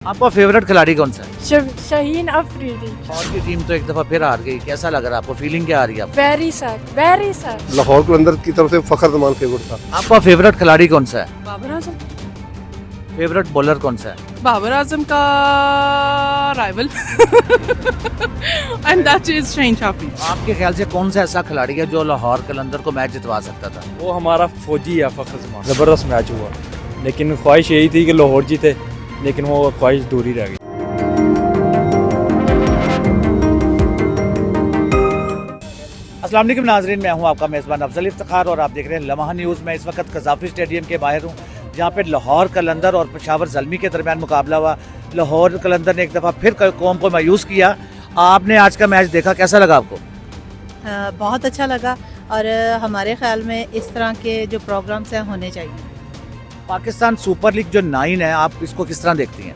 आपका फेवरेट खिलाड़ी कौन सा है? शाहीन अफरीदी। और की टीम तो एक दफा फिर हार गई, कैसा लग रहा है आपको? फीलिंग क्या आ रही है आपको? Very sad, very sad. Lahore Qalandar की तरफ से फखर जमान फेवरेट था। आपका फेवरेट खिलाड़ी कौन सा है? बाबर आजम। फेवरेट बॉलर कौन सा है? बाबर आजम का rival and that is Shaheen Shafi. आपके ख्याल से कौन सा ऐसा खिलाड़ी है जो लाहौर कलंदर को मैच जितवा सकता था? वो हमारा फौजी है फखर जमान। ज़बरदस्त मैच हुआ, लेकिन ख्वाहिश यही थी कि लाहौर जीते, लेकिन वो ख्वाहिश दूरी रह गई। अस्सलाम वालेकुम नाजरीन, मैं हूं आपका मेज़बान अफजल इफ्तिखार और आप देख रहे हैं लम्हा न्यूज़। में इस वक्त कज़ाफ़ी स्टेडियम के बाहर हूं, जहां पे लाहौर कलंदर और पेशावर ज़ल्मी के दरमियान मुकाबला हुआ। लाहौर कलंदर ने एक दफ़ा फिर कौम को मायूस किया। आपने आज का मैच देखा, कैसा लगा आपको? बहुत अच्छा लगा और हमारे ख्याल में इस तरह के जो प्रोग्राम्स हैं होने चाहिए। पाकिस्तान सुपर लीग जो 9 है, आप इसको किस तरह देखती हैं?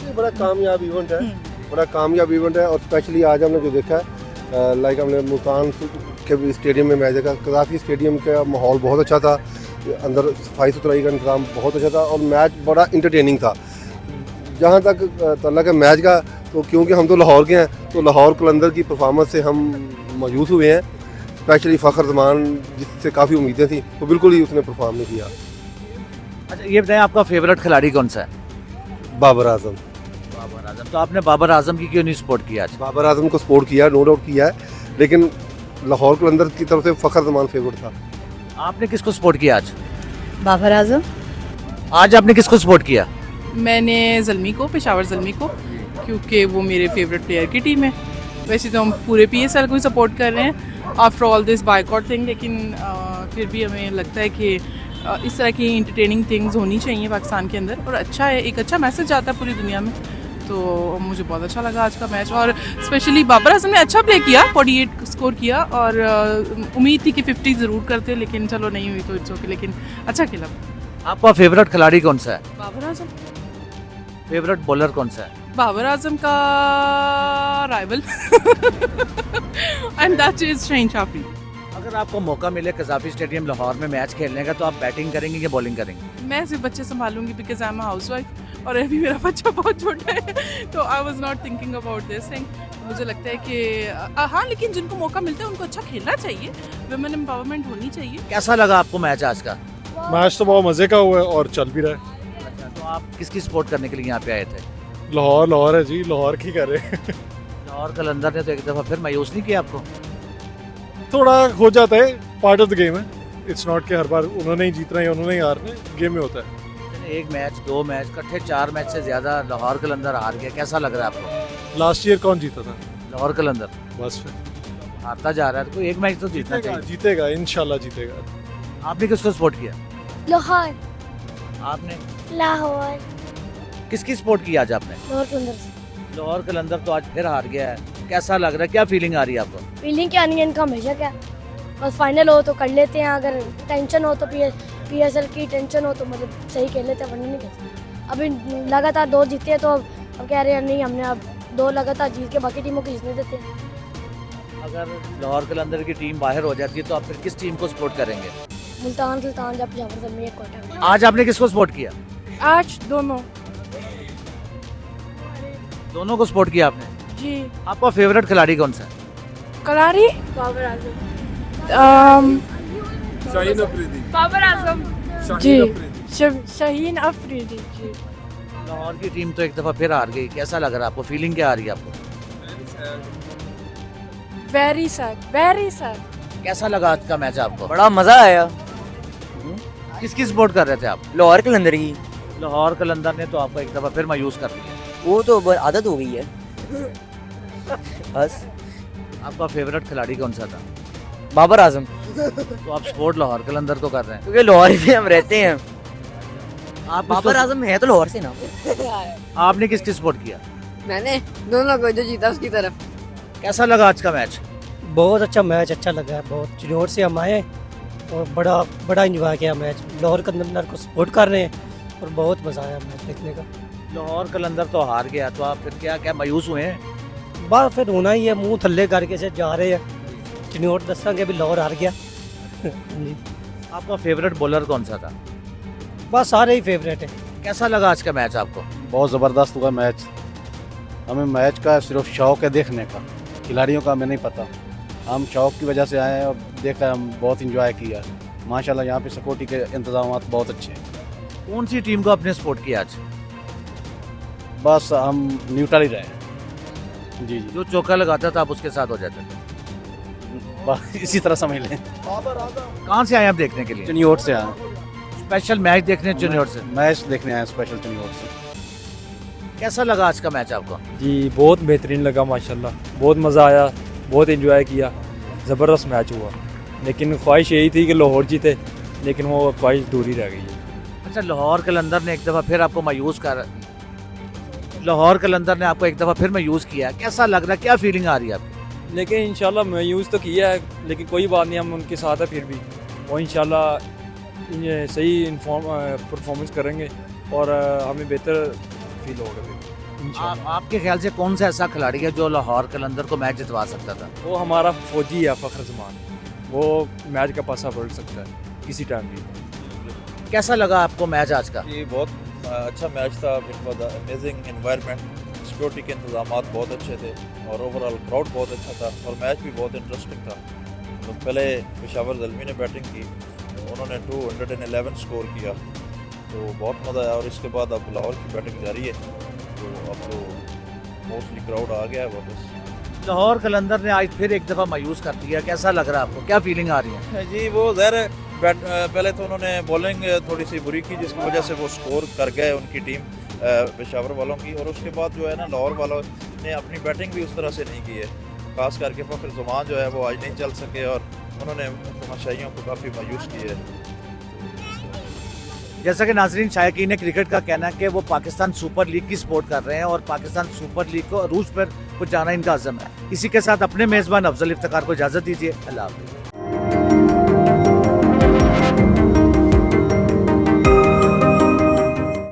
ये बड़ा कामयाब इवेंट है, बड़ा कामयाब इवेंट है। और स्पेशली आज हमने जो देखा है, लाइक हमने मुल्तान के भी स्टेडियम में मैच देखा। कज़ाफ़ी स्टेडियम का माहौल बहुत अच्छा था, अंदर सफाई सुथराई का इंतजाम बहुत अच्छा था और मैच बड़ा इंटरटेनिंग था। जहाँ तक तल्ला के मैच का, तो क्योंकि हम तो लाहौर के हैं, तो लाहौर कलंदर की परफॉर्मेंस से हम मायूस हुए हैं। स्पेशली फ़खर जमान, जिससे काफ़ी उम्मीदें थी, तो बिल्कुल ही उसने परफॉर्म नहीं किया। अच्छा ये बताएं, आपका फेवरेट खिलाड़ी कौन सा है? बाबर आजम। बाबर आजम। तो आपने बाबर आजम की क्यों नहीं सपोर्ट किया आज? बाबर आजम को सपोर्ट किया, नो डाउट किया है, लेकिन लाहौर कलंदर की तरफ से फ़खर जमान फेवरेट था। आपने किसको सपोर्ट किया आज? बाबर आजम। आज आपने किसको सपोर्ट किया? मैंने ज़ल्मी को, पेशावर ज़ल्मी को, क्योंकि वो मेरे फेवरेट प्लेयर की टीम है। वैसे तो हम पूरे PSL को ही सपोर्ट कर रहे हैं after all this boycott thing, लेकिन फिर भी हमें लगता है कि इस तरह की इंटरटेनिंग थिंग्स होनी चाहिए पाकिस्तान के अंदर, और अच्छा है, एक अच्छा मैसेज आता है पूरी दुनिया में। तो मुझे बहुत अच्छा लगा आज का मैच, और स्पेशली बाबर आजम ने अच्छा प्ले किया, 48 स्कोर किया, और उम्मीद थी कि 50 ज़रूर करते, लेकिन चलो नहीं हुई तो इट्स ओके, लेकिन अच्छा खेला। आपका फेवरेट खिलाड़ी कौन सा है? बाबर आजम। फेवरेट बॉलर कौन सा है? बाबर आजम का rival and that is Shaheen Shafi. अगर आपको मौका मिले कज़ाफ़ी स्टेडियम लाहौर में मैच खेलने का, तो आप बैटिंग करेंगे या बॉलिंग करेंगे? मैं सिर्फ बच्चे संभालूंगी, because I am housewife, और अभी मेरा बच्चा बहुत छोटा है, तो I was not thinking about this thing. मुझे लगता है कि हाँ, लेकिन जिनको मौका मिलता है उनको अच्छा खेलना चाहिए, वुमेन एम्पावरमेंट होनी चाहिए। कैसा लगा आपको मैच आज का? मैच तो बहुत मज़े का हुआ है और चल भी रहा है। अच्छा, तो आप किसकी सपोर्ट करने के लिए यहाँ पे आए थे? लाहौर है जी, लाहौर की कर रहे हैं। लाहौर कलंदर ने तो एक दफ़ा फिर मायूस नहीं किया आपको? थोड़ा हो जाता है, पार्ट ऑफ द गेम है। इट्स नॉट कि हर बार उन्होंने ही जीतना है, उन्होंने ही हारना है, गेम में होता है। एक मैच, 2 मैच, इकट्ठे 4 मैच से ज़्यादा लाहौर कलंदर हार गया, कैसा लग रहा है आपको? लास्ट ईयर कौन जीता था? लाहौर कलंदर बस फिर हारता जा रहा है, तो एक मैच तो जीतना जीतेगा, चाहिए। जीतेगा, इंशाल्लाह जीतेगा। आपने किसको सपोर्ट किया? लाहौर। आपने लाहौर। किसकी सपोर्ट की आज आपने? लाहौर कलंदर से। लाहौर कलंदर तो आज फिर हार गया है, कैसा लग रहा है? क्या फीलिंग आ रही है आपको? फीलिंग क्या नहीं है इनका, हमेशा क्या, बस फाइनल हो तो कर लेते हैं, अगर टेंशन हो तो PSL की टेंशन हो तो मतलब सही खेल लेते हैं, वरना नहीं खेलते। अभी लगातार 2 जीते हैं, तो अब कह रहे हैं नहीं, हमने अब 2 लगातार जीत के बाकी टीमों को जीतने देते हैं। अगर लाहौर कलंदर की टीम बाहर हो जाती है, तो आप फिर किस टीम को सपोर्ट करेंगे? मुल्तान सुल्तान या पेशावर ज़ल्मी, एक क्वार्टर। आज आपने किसको सपोर्ट किया? आज दोनों दोनों को सपोर्ट किया आपने? जी। आपका फेवरेट खिलाड़ी कौन सा है? करारी। बाबर आजम। शाहीन अफरीदी। बाबर आजम जी। शाहीन अफरीदी जी। लाहौर की टीम तो एक दफा फिर हार गई, कैसा लग रहा है आपको? फीलिंग क्या आ रही है आपको? Very sad, very sad. कैसा लगा आज का मैच आपको? बड़ा मजा आया। किसकी सपोर्ट कर रहे थे आप? लाहौर कलंदर की। लाहौर कलंदर ने तो आपको एक दफा फिर मायूस कर दिया। वो तो आदत हो गई है बस। आपका फेवरेट खिलाड़ी कौन सा था? बाबर आजम। तो आप सपोर्ट लाहौर कलंदर को कर रहे हैं? क्योंकि लाहौर में हम रहते हैं। आप बाबर आजम है तो लाहौर से ना। आपने किसकी सपोर्ट किया? मैंने दोनों को, जो जीता उसकी तरफ। कैसा लगा आज का मैच? बहुत अच्छा मैच, अच्छा लगा है। बहुत चिन्नौर से हम आए और बड़ा एंजॉय किया मैच। लाहौर कलंदर को सपोर्ट कर रहे हैं और बहुत मज़ा आया मैच देखने का। लाहौर कलंदर तो हार गया, तो आप फिर क्या मायूस हुए हैं? बस फिर होना ही है, मुंह थल्ले करके से जा रहे हैं। चिन्नौर दसांगे भी लाहौर हार गया। जी। आपका फेवरेट बॉलर कौन सा था? बस सारे ही फेवरेट है। कैसा लगा आज का मैच आपको? बहुत ज़बरदस्त हुआ मैच। हमें मैच का सिर्फ शौक़ है देखने का, खिलाड़ियों का हमें नहीं पता। हम शौक़ की वजह से आए हैं और देखा, हम बहुत इंजॉय किया। माशाल्लाह यहाँ पे सिक्योरिटी के इंतजाम बहुत अच्छे हैं। कौन सी टीम को आपने सपोर्ट किया आज? बस हम न्यूट्रल ही रहे। जी जी, जो चौका लगाता था आप उसके साथ हो जाते थे। बस इसी तरह समझ लें। कहाँ से आए आप देखने के लिए? चिन्योट से आए, स्पेशल मैच देखने चिन्योट से। मैच देखने आए स्पेशल चिन्योट से। कैसा लगा आज का मैच आपको? जी बहुत बेहतरीन लगा माशाल्लाह, बहुत मज़ा आया, बहुत एंजॉय किया, ज़बरदस्त मैच हुआ। लेकिन ख्वाहिश यही थी कि लाहौर जीते, लेकिन वो ख्वाहिश दूर ही रह गई है। अच्छा, लाहौर कलंदर ने एक दफ़ा फिर आपको मायूस कर लाहौर कलंदर ने आपको एक दफ़ा फिर मायूस किया, कैसा लग रहा है, क्या फीलिंग आ रही है आपकी? लेकिन इंशाल्लाह मायूस तो किया है, लेकिन कोई बात नहीं, हम उनके साथ है फिर भी। और इंशाल्लाह सही परफॉर्मेंस करेंगे और हमें बेहतर फील होगा फिर इंशाल्लाह। आपके ख्याल से कौन सा ऐसा खिलाड़ी है जो लाहौर कलंदर को मैच जितवा सकता था? वो हमारा फौजी है फ़खर जमान, वो मैच का पासा पलट सकता है किसी टाइम भी। कैसा लगा आपको मैच आज का? ये बहुत अच्छा मैच था। It was amazing environment, security के इंतजाम बहुत अच्छे थे और ओवरऑल क्राउड बहुत अच्छा था और मैच भी बहुत इंटरेस्टिंग था। तो पहले पेशावर ज़ल्मी ने बैटिंग की, उन्होंने 211 स्कोर किया, तो बहुत मज़ा आया। और इसके बाद अब लाहौर की बैटिंग जारी है, तो अब तो मोस्टली क्राउड आ गया है वापस। लाहौर कलंदर ने आज फिर एक दफ़ा मायूस कर दिया, कैसा लग रहा है आपको, क्या फीलिंग आ रही है? जी वो ज़ाहिर पहले तो उन्होंने बॉलिंग थोड़ी सी बुरी की, जिसकी वजह से वो स्कोर कर गए उनकी टीम पेशावर वालों की। और उसके बाद जो है ना, लाहौर वालों ने अपनी बैटिंग भी उस तरह से नहीं की है, खास करके फ़खर ज़मान जो है वो आज नहीं चल सके और उन्होंने तमाशाइयों को काफ़ी मायूस किया है। जैसा कि नाजरीन शायकीन क्रिकेट का कहना है कि वो पाकिस्तान सुपर लीग की सपोर्ट कर रहे हैं और पाकिस्तान सुपर लीग को अरूज पर कुछ जाना इनका अज़म है। इसी के साथ अपने मेज़बान अफजल इफ्तिखार को इजाज़त दीजिए। अल्लाह हाफ़िज़।